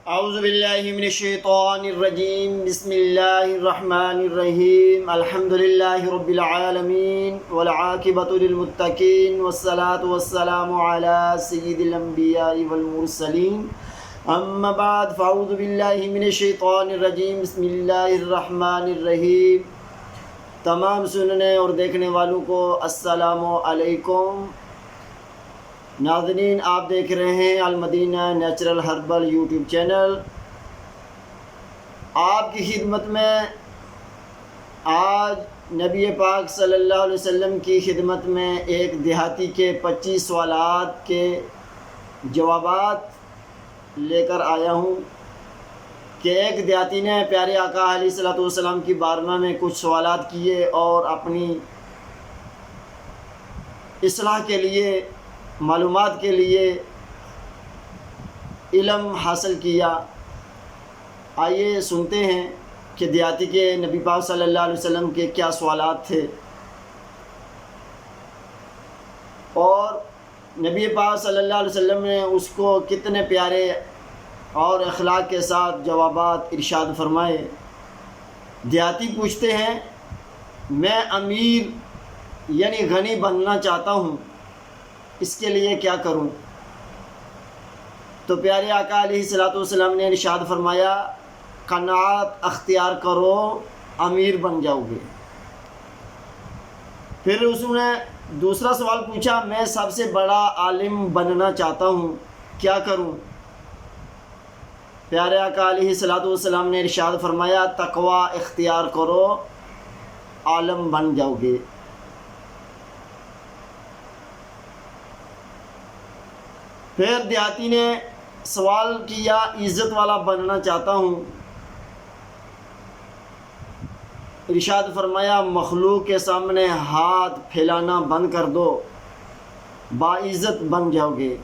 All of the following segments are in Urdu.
اعوذ باللہ من الشیطان الرجیم بسم اللہ الرحمن الرحیم الحمد للہ رب العالمین والعاقبۃ للمتقین والصلاة والسلام علی سید الانبیاء والمرسلین اما بعد فاعوذ باللہ من الشیطان الرجیم بسم اللہ الرحمن الرحیم۔ تمام سننے اور دیکھنے والوں کو السلام علیکم۔ ناظرین، آپ دیکھ رہے ہیں المدینہ نیچرل ہربل یوٹیوب چینل۔ آپ کی خدمت میں آج نبی پاک صلی اللہ علیہ وسلم کی خدمت میں ایک دیہاتی کے 25 سوالات کے جوابات لے کر آیا ہوں کہ ایک دیہاتی نے پیارے آقا علیہ الصلوۃ والسلام کی بارگاہ میں کچھ سوالات کیے اور اپنی اصلاح کے لیے، معلومات کے لیے علم حاصل کیا۔ آئیے سنتے ہیں کہ دیہاتی کے نبی پاک صلی اللہ علیہ وسلم کے کیا سوالات تھے اور نبی پاک صلی اللہ علیہ وسلم نے اس کو کتنے پیارے اور اخلاق کے ساتھ جوابات ارشاد فرمائے۔ دیہاتی پوچھتے ہیں، میں امیر یعنی غنی بننا چاہتا ہوں، اس کے لیے کیا کروں؟ تو پیارے آقا علیہ الصلوۃ والسلام نے ارشاد فرمایا، قناعت اختیار کرو، امیر بن جاؤ گے۔ پھر اس نے دوسرا سوال پوچھا، میں سب سے بڑا عالم بننا چاہتا ہوں، کیا کروں؟ پیارے آقا علیہ الصلوۃ والسلام نے ارشاد فرمایا، تقوی اختیار کرو، عالم بن جاؤ گے۔ پھر دیہاتی نے سوال کیا، عزت والا بننا چاہتا ہوں، ارشاد فرمایا، مخلوق کے سامنے ہاتھ پھیلانا بند کر دو، باعزت بن جاؤ گے۔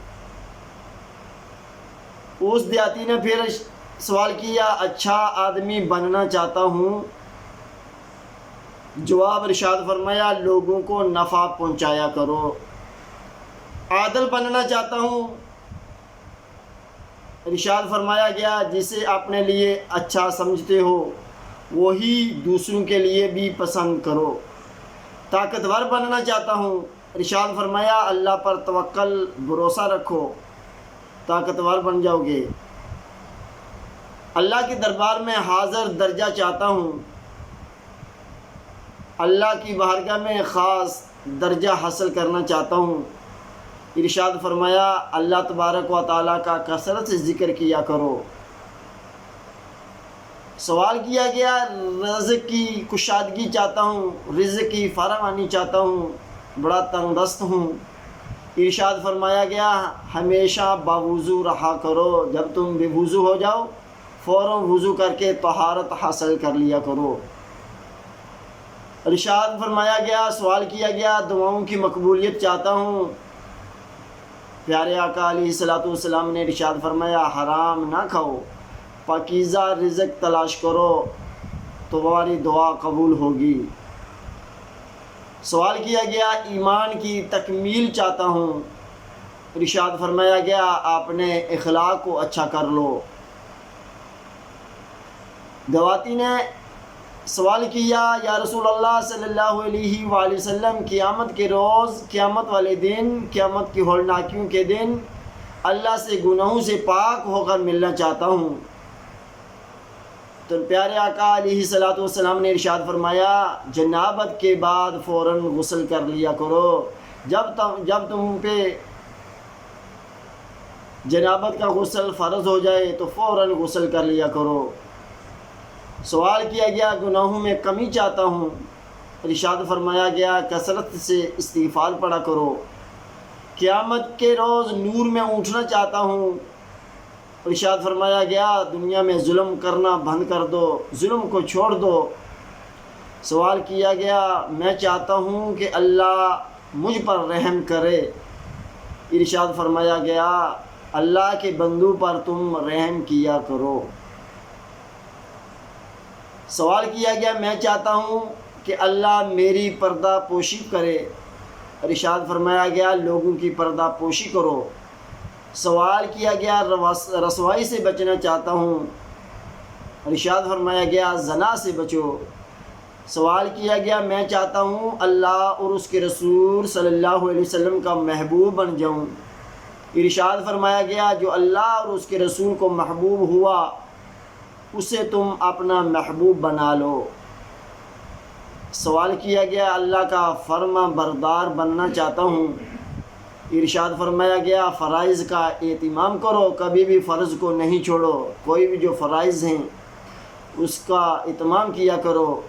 اس دیہاتی نے پھر سوال کیا، اچھا آدمی بننا چاہتا ہوں، جواب ارشاد فرمایا، لوگوں کو نفع پہنچایا کرو۔ عادل بننا چاہتا ہوں، ارشاد فرمایا گیا، جسے اپنے لیے اچھا سمجھتے ہو وہی دوسروں کے لیے بھی پسند کرو۔ طاقتور بننا چاہتا ہوں، ارشاد فرمایا، اللہ پر توکل، بھروسہ رکھو، طاقتور بن جاؤ گے۔ اللہ کے دربار میں حاضر درجہ چاہتا ہوں، اللہ کی بارگاہ میں خاص درجہ حاصل کرنا چاہتا ہوں، ارشاد فرمایا، اللہ تبارک و تعالیٰ کا کثرت سے ذکر کیا کرو۔ سوال کیا گیا، رزق کی کشادگی چاہتا ہوں، رزق کی فراوانی چاہتا ہوں، بڑا تنگ دست ہوں، ارشاد فرمایا گیا، ہمیشہ باوضو رہا کرو، جب تم بے وضو ہو جاؤ فوراً وضو کر کے طہارت حاصل کر لیا کرو۔ ارشاد فرمایا گیا، سوال کیا گیا، دعاؤں کی مقبولیت چاہتا ہوں، پیارے آقا علیہ الصلوۃ والسلام نے ارشاد فرمایا، حرام نہ کھاؤ، پاکیزہ رزق تلاش کرو، تمہاری دعا قبول ہوگی۔ سوال کیا گیا، ایمان کی تکمیل چاہتا ہوں، ارشاد فرمایا گیا، اپنے اخلاق کو اچھا کر لو۔ دیہاتی نے سوال کیا، یا رسول اللہ صلی اللہ علیہ وآلہ وسلم، قیامت کے روز، قیامت والے دن، قیامت کی ہولناکیوں کے دن اللہ سے گناہوں سے پاک ہو کر ملنا چاہتا ہوں۔ تو پیارے آقا علیہ الصلوۃ والسلام نے ارشاد فرمایا، جنابت کے بعد فوراً غسل کر لیا کرو، جب تم پہ جنابت کا غسل فرض ہو جائے تو فوراً غسل کر لیا کرو۔ سوال کیا گیا، گناہوں میں کمی چاہتا ہوں، ارشاد فرمایا گیا، کثرت سے استغفار پڑھا کرو۔ قیامت کے روز نور میں اٹھنا چاہتا ہوں، ارشاد فرمایا گیا، دنیا میں ظلم کرنا بند کر دو، ظلم کو چھوڑ دو۔ سوال کیا گیا، میں چاہتا ہوں کہ اللہ مجھ پر رحم کرے، ارشاد فرمایا گیا، اللہ کے بندوں پر تم رحم کیا کرو۔ سوال کیا گیا، میں چاہتا ہوں کہ اللہ میری پردہ پوشی کرے، ارشاد فرمایا گیا، لوگوں کی پردہ پوشی کرو۔ سوال کیا گیا رسوائی سے بچنا چاہتا ہوں، ارشاد فرمایا گیا زنا سے بچو۔ سوال کیا گیا میں چاہتا ہوں اللہ اور اس کے رسول صلی اللہ علیہ وسلم کا محبوب بن جاؤں، ارشاد فرمایا گیا جو اللہ اور اس کے رسول کو محبوب ہوا اسے تم اپنا محبوب بنا لو۔ سوال کیا گیا اللہ کا فرما بردار بننا چاہتا ہوں، ارشاد فرمایا گیا فرائض کا اہتمام کرو، کبھی بھی فرض کو نہیں چھوڑو، کوئی بھی جو فرائض ہیں اس کا اہتمام کیا کرو۔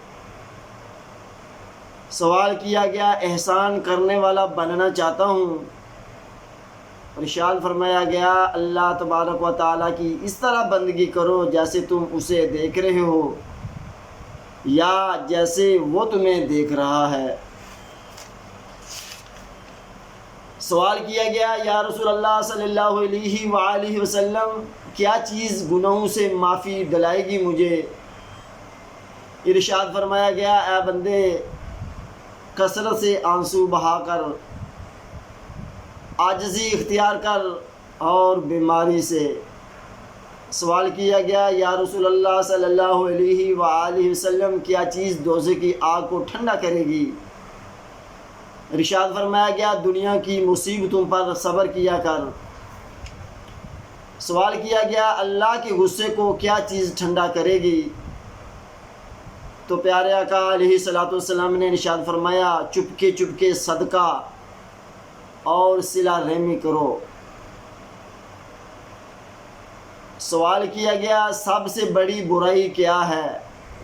سوال کیا گیا احسان کرنے والا بننا چاہتا ہوں، ارشاد فرمایا گیا اللہ تبارک و تعالیٰ کی اس طرح بندگی کرو جیسے تم اسے دیکھ رہے ہو یا جیسے وہ تمہیں دیکھ رہا ہے۔ سوال کیا گیا یا رسول اللہ صلی اللہ علیہ وآلہ وسلم کیا چیز گناہوں سے معافی دلائے گی مجھے؟ ارشاد فرمایا گیا اے بندے کثرت سے آنسو بہا کر، عاجزی اختیار کر اور بیماری سے۔ سوال کیا گیا یا رسول اللہ صلی اللہ علیہ وآلہ وسلم کیا چیز دوزخ کی آگ کو ٹھنڈا کرے گی؟ ارشاد فرمایا گیا دنیا کی مصیبتوں پر صبر کیا کر۔ سوال کیا گیا اللہ کے غصے کو کیا چیز ٹھنڈا کرے گی؟ تو پیارے آقا علیہ الصلوۃ والسلام نے ارشاد فرمایا چپکے صدقہ اور صلہ رحمی کرو۔ سوال کیا گیا سب سے بڑی برائی کیا ہے؟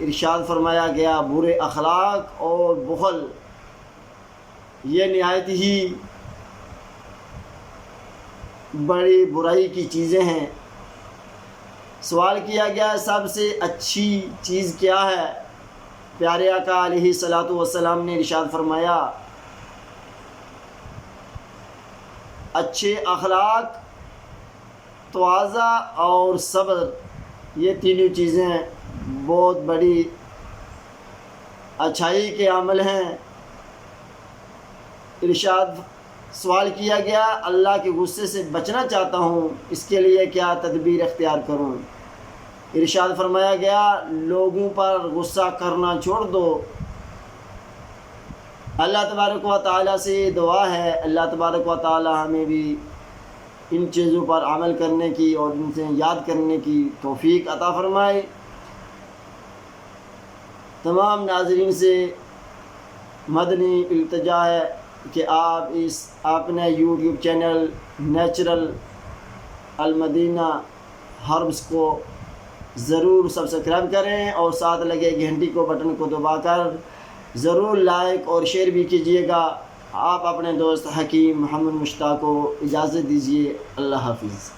ارشاد فرمایا گیا برے اخلاق اور بخل، یہ نہایت ہی بڑی برائی کی چیزیں ہیں۔ سوال کیا گیا سب سے اچھی چیز کیا ہے؟ پیارے آقا علیہ الصلوۃ والسلام نے ارشاد فرمایا اچھے اخلاق، تواضع اور صبر، یہ تینوں چیزیں بہت بڑی اچھائی کے عمل ہیں۔ سوال کیا گیا اللہ کے غصے سے بچنا چاہتا ہوں، اس کے لیے کیا تدبیر اختیار کروں؟ ارشاد فرمایا گیا لوگوں پر غصہ کرنا چھوڑ دو۔ اللہ تبارک و تعالیٰ سے دعا ہے اللہ تبارک و تعالیٰ ہمیں بھی ان چیزوں پر عمل کرنے کی اور ان سے یاد کرنے کی توفیق عطا فرمائے۔ تمام ناظرین سے مدنی التجا ہے کہ آپ اپنے یوٹیوب چینل نیچرل المدینہ ہربس کو ضرور سبسکرائب کریں اور ساتھ لگے گھنٹی کو بٹن کو دبا کر ضرور لائک اور شیئر بھی کیجیے گا۔ آپ اپنے دوست حکیم محمد مشتاق کو اجازت دیجیے، اللہ حافظ۔